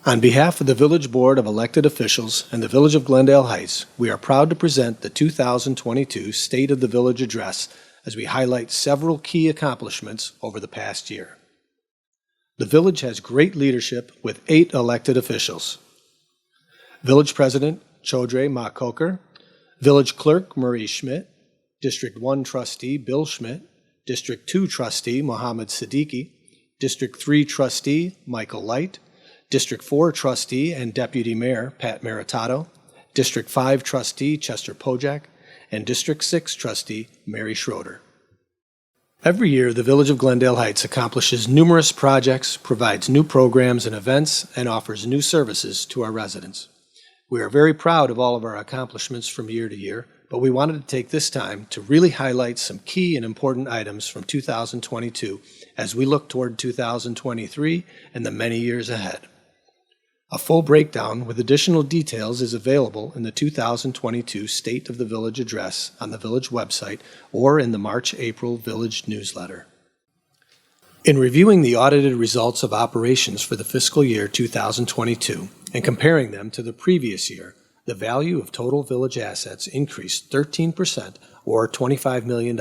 On behalf of the Village Board of Elected Officials and the Village of Glendale Heights, we are proud to present the 2022 State of the Village Address as we highlight several key accomplishments over the past year. The Village has great leadership with 8 elected officials. Village President Chodre Ma Coker, Village Clerk Marie Schmidt, District 1 Trustee Bill Schmidt, District 2 Trustee Mohammed Siddiqui, District 3 Trustee Michael Light, District 4 Trustee and Deputy Mayor Pat Maritato, District 5 Trustee Chester Pojak, and District 6 Trustee Mary Schroeder. Every year, the Village of Glendale Heights accomplishes numerous projects, provides new programs and events, and offers new services to our residents. We are very proud of all of our accomplishments from year to year, but we wanted to take this time to really highlight some key and important items from 2022 as we look toward 2023 and the many years ahead. A full breakdown with additional details is available in the 2022 State of the Village Address on the Village website or in the March-April Village newsletter. In reviewing the audited results of operations for the fiscal year 2022 and comparing them to the previous year, the value of total village assets increased 13% or $25 million,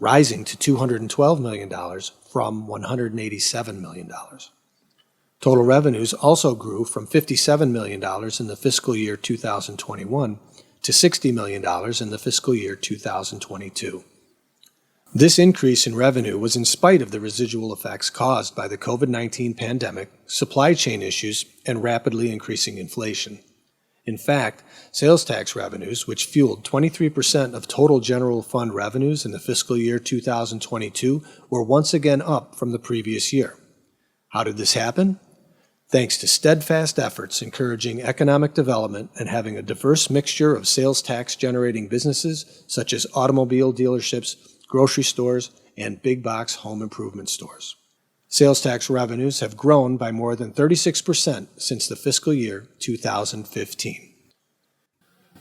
rising to $212 million from $187 million. Total revenues also grew from $57 million in the fiscal year 2021 to $60 million in the fiscal year 2022. This increase in revenue was in spite of the residual effects caused by the COVID-19 pandemic, supply chain issues, and rapidly increasing inflation. In fact, sales tax revenues, which fueled 23% of total general fund revenues in the fiscal year 2022, were once again up from the previous year. How did this happen? Thanks to steadfast efforts encouraging economic development and having a diverse mixture of sales tax generating businesses such as automobile dealerships, grocery stores, and big box home improvement stores. Sales tax revenues have grown by more than 36% since the fiscal year 2015.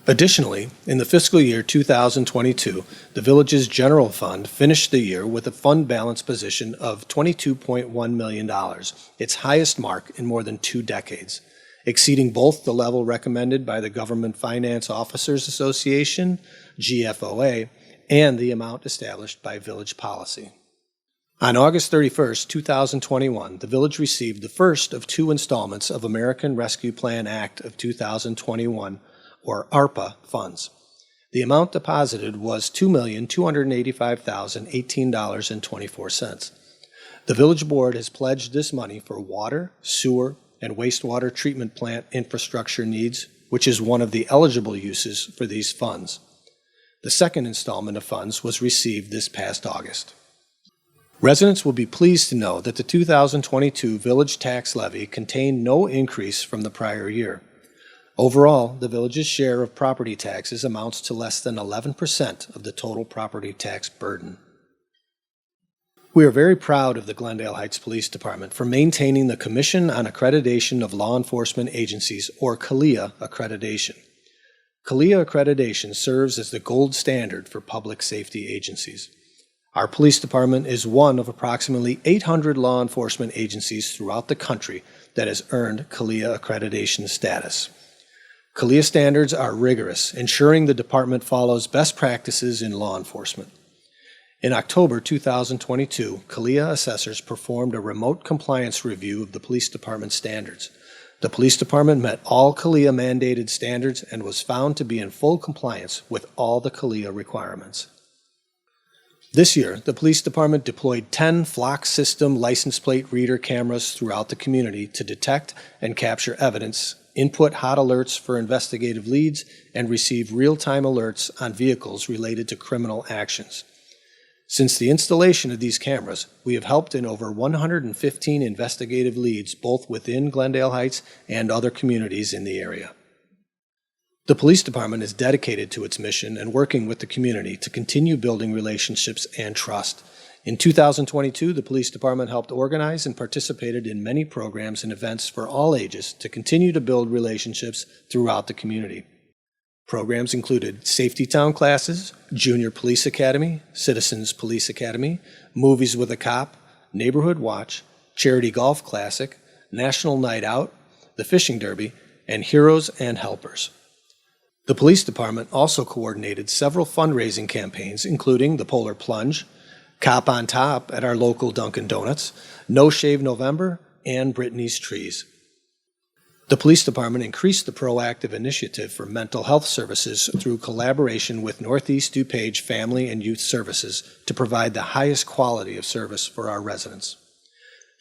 Additionally, in the fiscal year 2022, the Village's general fund finished the year with a fund balance position of $22.1 million, its highest mark in more than 2 decades, exceeding both the level recommended by the Government Finance Officers Association, GFOA, and the amount established by village policy. On August 31, 2021, the Village received the first of 2 installments of American Rescue Plan Act of 2021, or ARPA, funds. The amount deposited was $2,285,018.24. The Village Board has pledged this money for water, sewer, and wastewater treatment plant infrastructure needs, which is one of the eligible uses for these funds. The second installment of funds was received this past August. Residents will be pleased to know that the 2022 village tax levy contained no increase from the prior year. Overall, the Village's share of property taxes amounts to less than 11% of the total property tax burden. We are very proud of the Glendale Heights Police Department for maintaining the Commission on Accreditation of Law Enforcement Agencies, or CALEA accreditation. CALEA accreditation serves as the gold standard for public safety agencies. Our police department is one of approximately 800 law enforcement agencies throughout the country that has earned CALEA accreditation status. CALEA standards are rigorous, ensuring the department follows best practices in law enforcement. In October 2022, CALEA assessors performed a remote compliance review of the police department standards. The police department met all CALEA mandated standards and was found to be in full compliance with all the CALEA requirements. This year, the police department deployed 10 Flock system license plate reader cameras throughout the community to detect and capture evidence, input hot alerts for investigative leads, and receive real-time alerts on vehicles related to criminal actions. Since the installation of these cameras, we have helped in over 115 investigative leads both within Glendale Heights and other communities in the area. The police department is dedicated to its mission and working with the community to continue building relationships and trust. In 2022, the police department helped organize and participated in many programs and events for all ages to continue to build relationships throughout the community. Programs included Safety Town classes, Junior Police Academy, Citizens Police Academy, Movies with a Cop, Neighborhood Watch, Charity Golf Classic, National Night Out, the Fishing Derby, and Heroes and Helpers. The police department also coordinated several fundraising campaigns, including the Polar Plunge, Cop on Top at our local Dunkin' Donuts, No Shave November, and Brittany's Trees. The police department increased the proactive initiative for mental health services through collaboration with Northeast DuPage Family and Youth Services to provide the highest quality of service for our residents.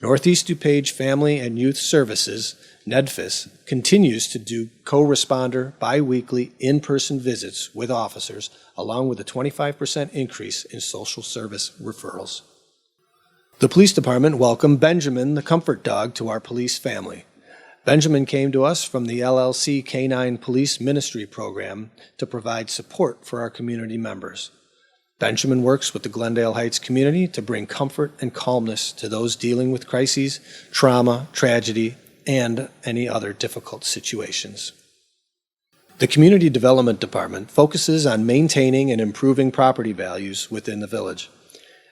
Northeast DuPage Family and Youth Services, NEDFIS, continues to do co-responder bi-weekly in-person visits with officers, along with a 25% increase in social service referrals. The police department welcomed Benjamin, the comfort dog, to our police family. Benjamin came to us from the LLC Canine Police Ministry Program to provide support for our community members. Benjamin works with the Glendale Heights community to bring comfort and calmness to those dealing with crises, trauma, tragedy, and any other difficult situations. The Community Development Department focuses on maintaining and improving property values within the village.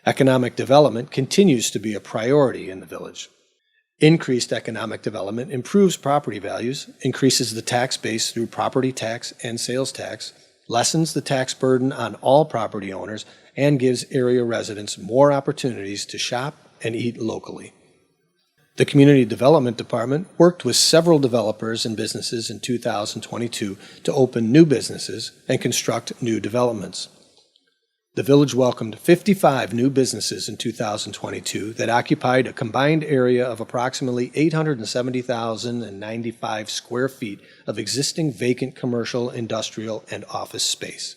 Economic development continues to be a priority in the village. Increased economic development improves property values, increases the tax base through property tax and sales tax, lessens the tax burden on all property owners, and gives area residents more opportunities to shop and eat locally. The Community Development Department worked with several developers and businesses in 2022 to open new businesses and construct new developments. The village welcomed 55 new businesses in 2022 that occupied a combined area of approximately 870,095 square feet of existing vacant commercial, industrial, and office space.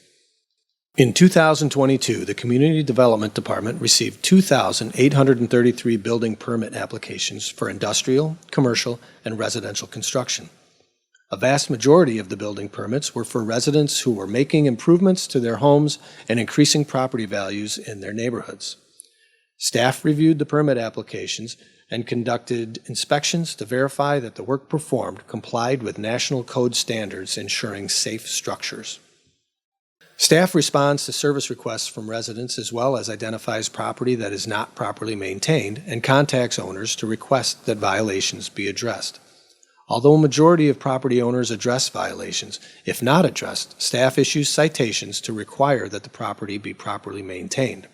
In 2022, the Community Development Department received 2,833 building permit applications for industrial, commercial, and residential construction. A vast majority of the building permits were for residents who were making improvements to their homes and increasing property values in their neighborhoods. Staff reviewed the permit applications and conducted inspections to verify that the work performed complied with national code standards ensuring safe structures. Staff responds to service requests from residents as well as identifies property that is not properly maintained and contacts owners to request that violations be addressed. Although a majority of property owners address violations, if not addressed, staff issues citations to require that the property be properly maintained.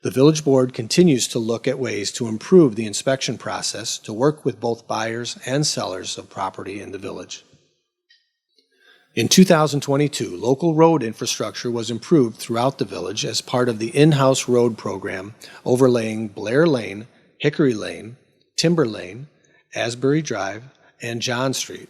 The Village Board continues to look at ways to improve the inspection process to work with both buyers and sellers of property in the village. In 2022, local road infrastructure was improved throughout the village as part of the in-house road program overlaying Blair Lane, Hickory Lane, Timber Lane, Asbury Drive, and John Street.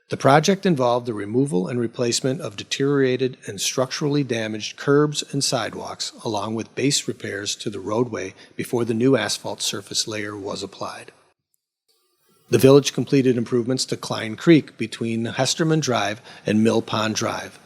The project involved the removal and replacement of deteriorated and structurally damaged curbs and sidewalks, along with base repairs to the roadway before the new asphalt surface layer was applied. The village completed improvements to Klein Creek between Hesterman Drive and Mill Pond Drive.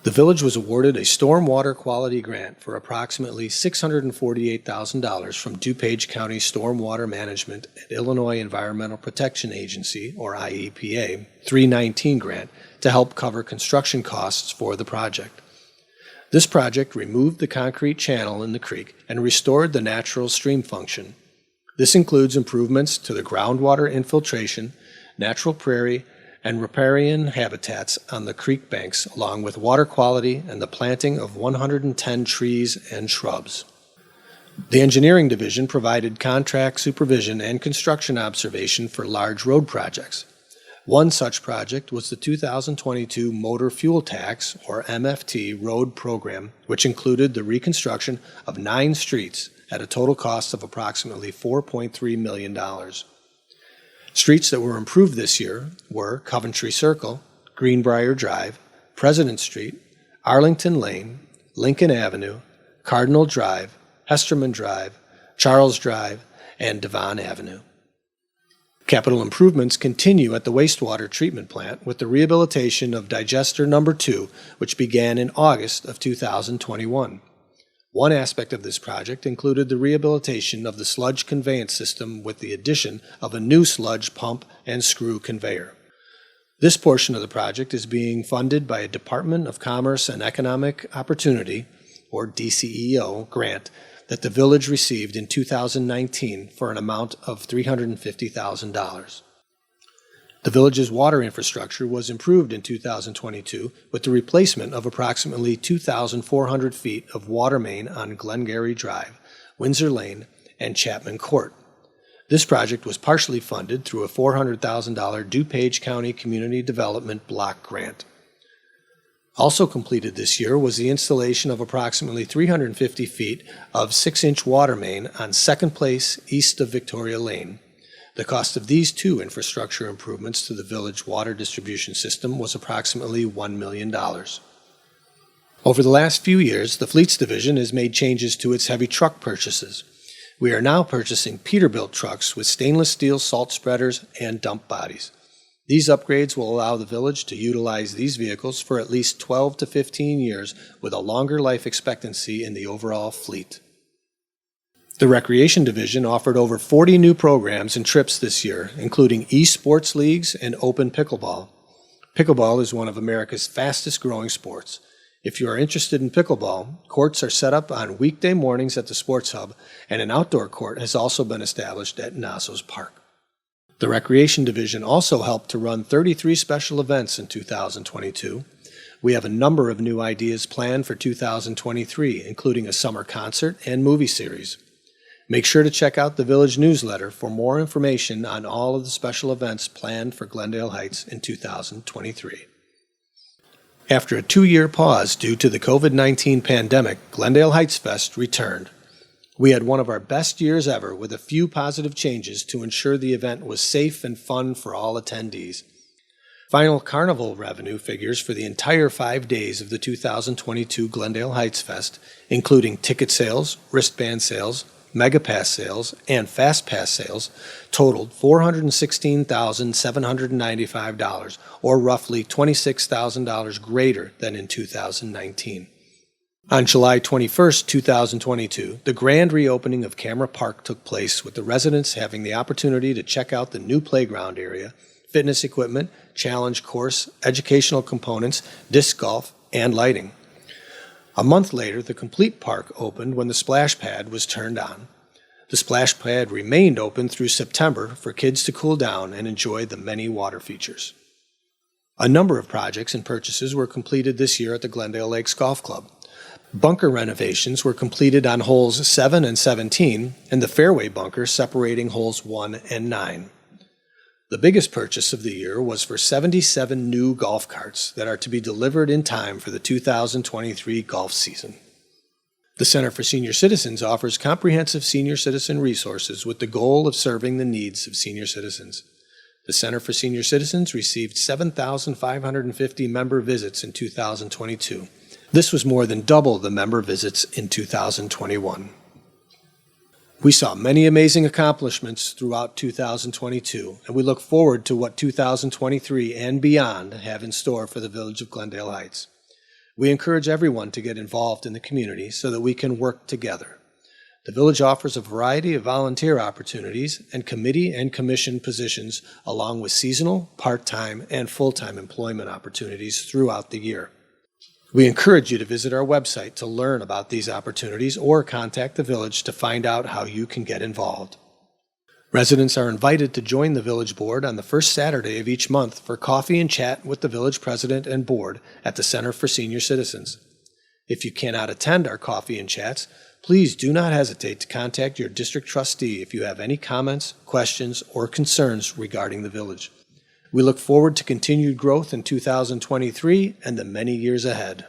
The village was awarded a stormwater quality grant for approximately $648,000 from DuPage County Stormwater Management and Illinois Environmental Protection Agency, or IEPA, 319 grant to help cover construction costs for the project. This project removed the concrete channel in the creek and restored the natural stream function. This includes improvements to the groundwater infiltration, natural prairie, and riparian habitats on the creek banks, along with water quality and the planting of 110 trees and shrubs. The engineering division provided contract supervision and construction observation for large road projects. One such project was the 2022 Motor Fuel Tax, or MFT, road program, which included the reconstruction of 9 streets at a total cost of approximately $4.3 million. Streets that were improved this year were Coventry Circle, Greenbrier Drive, President Street, Arlington Lane, Lincoln Avenue, Cardinal Drive, Hesterman Drive, Charles Drive, and Devon Avenue. Capital improvements continue at the wastewater treatment plant with the rehabilitation of Digester No. 2, which began in August of 2021. One aspect of this project included the rehabilitation of the sludge conveyance system with the addition of a new sludge pump and screw conveyor. This portion of the project is being funded by a Department of Commerce and Economic Opportunity, or DCEO, grant that the village received in 2019 for an amount of $350,000. The village's water infrastructure was improved in 2022 with the replacement of approximately 2,400 feet of water main on Glengarry Drive, Windsor Lane, and Chapman Court. This project was partially funded through a $400,000 DuPage County Community Development Block Grant. Also completed this year was the installation of approximately 350 feet of 6-inch water main on 2nd Place east of Victoria Lane. The cost of these two infrastructure improvements to the village water distribution system was approximately $1 million. Over the last few years, the Fleets Division has made changes to its heavy truck purchases. We are now purchasing Peterbilt trucks with stainless steel salt spreaders and dump bodies. These upgrades will allow the village to utilize these vehicles for at least 12 to 15 years with a longer life expectancy in the overall fleet. The Recreation Division offered over 40 new programs and trips this year, including esports leagues and open pickleball. Pickleball is one of America's fastest growing sports. If you are interested in pickleball, courts are set up on weekday mornings at the Sports Hub, and an outdoor court has also been established at Nasso's Park. The Recreation Division also helped to run 33 special events in 2022. We have a number of new ideas planned for 2023, including a summer concert and movie series. Make sure to check out the Village newsletter for more information on all of the special events planned for Glendale Heights in 2023. After a 2-year pause due to the COVID-19 pandemic, Glendale Heights Fest returned. We had one of our best years ever with a few positive changes to ensure the event was safe and fun for all attendees. Final carnival revenue figures for the entire 5 days of the 2022 Glendale Heights Fest, including ticket sales, wristband sales, Mega Pass sales, and Fast Pass sales, totaled $416,795, or roughly $26,000 greater than in 2019. On July 21, 2022, the grand reopening of Camera Park took place, with the residents having the opportunity to check out the new playground area, fitness equipment, challenge course, educational components, disc golf, and lighting. A month later, the complete park opened when the splash pad was turned on. The splash pad remained open through September for kids to cool down and enjoy the many water features. A number of projects and purchases were completed this year at the Glendale Lakes Golf Club. Bunker renovations were completed on holes 7 and 17 and the fairway bunker separating holes 1 and 9. The biggest purchase of the year was for 77 new golf carts that are to be delivered in time for the 2023 golf season. The Center for Senior Citizens offers comprehensive senior citizen resources with the goal of serving the needs of senior citizens. The Center for Senior Citizens received 7,550 member visits in 2022. This was more than double the member visits in 2021. We saw many amazing accomplishments throughout 2022, and we look forward to what 2023 and beyond have in store for the Village of Glendale Heights. We encourage everyone to get involved in the community so that we can work together. The Village offers a variety of volunteer opportunities and committee and commission positions, along with seasonal, part-time, and full-time employment opportunities throughout the year. We encourage you to visit our website to learn about these opportunities or contact the Village to find out how you can get involved. Residents are invited to join the Village Board on the first Saturday of each month for coffee and chat with the Village President and Board at the Center for Senior Citizens. If you cannot attend our coffee and chats, please do not hesitate to contact your district trustee if you have any comments, questions, or concerns regarding the Village. We look forward to continued growth in 2023 and the many years ahead.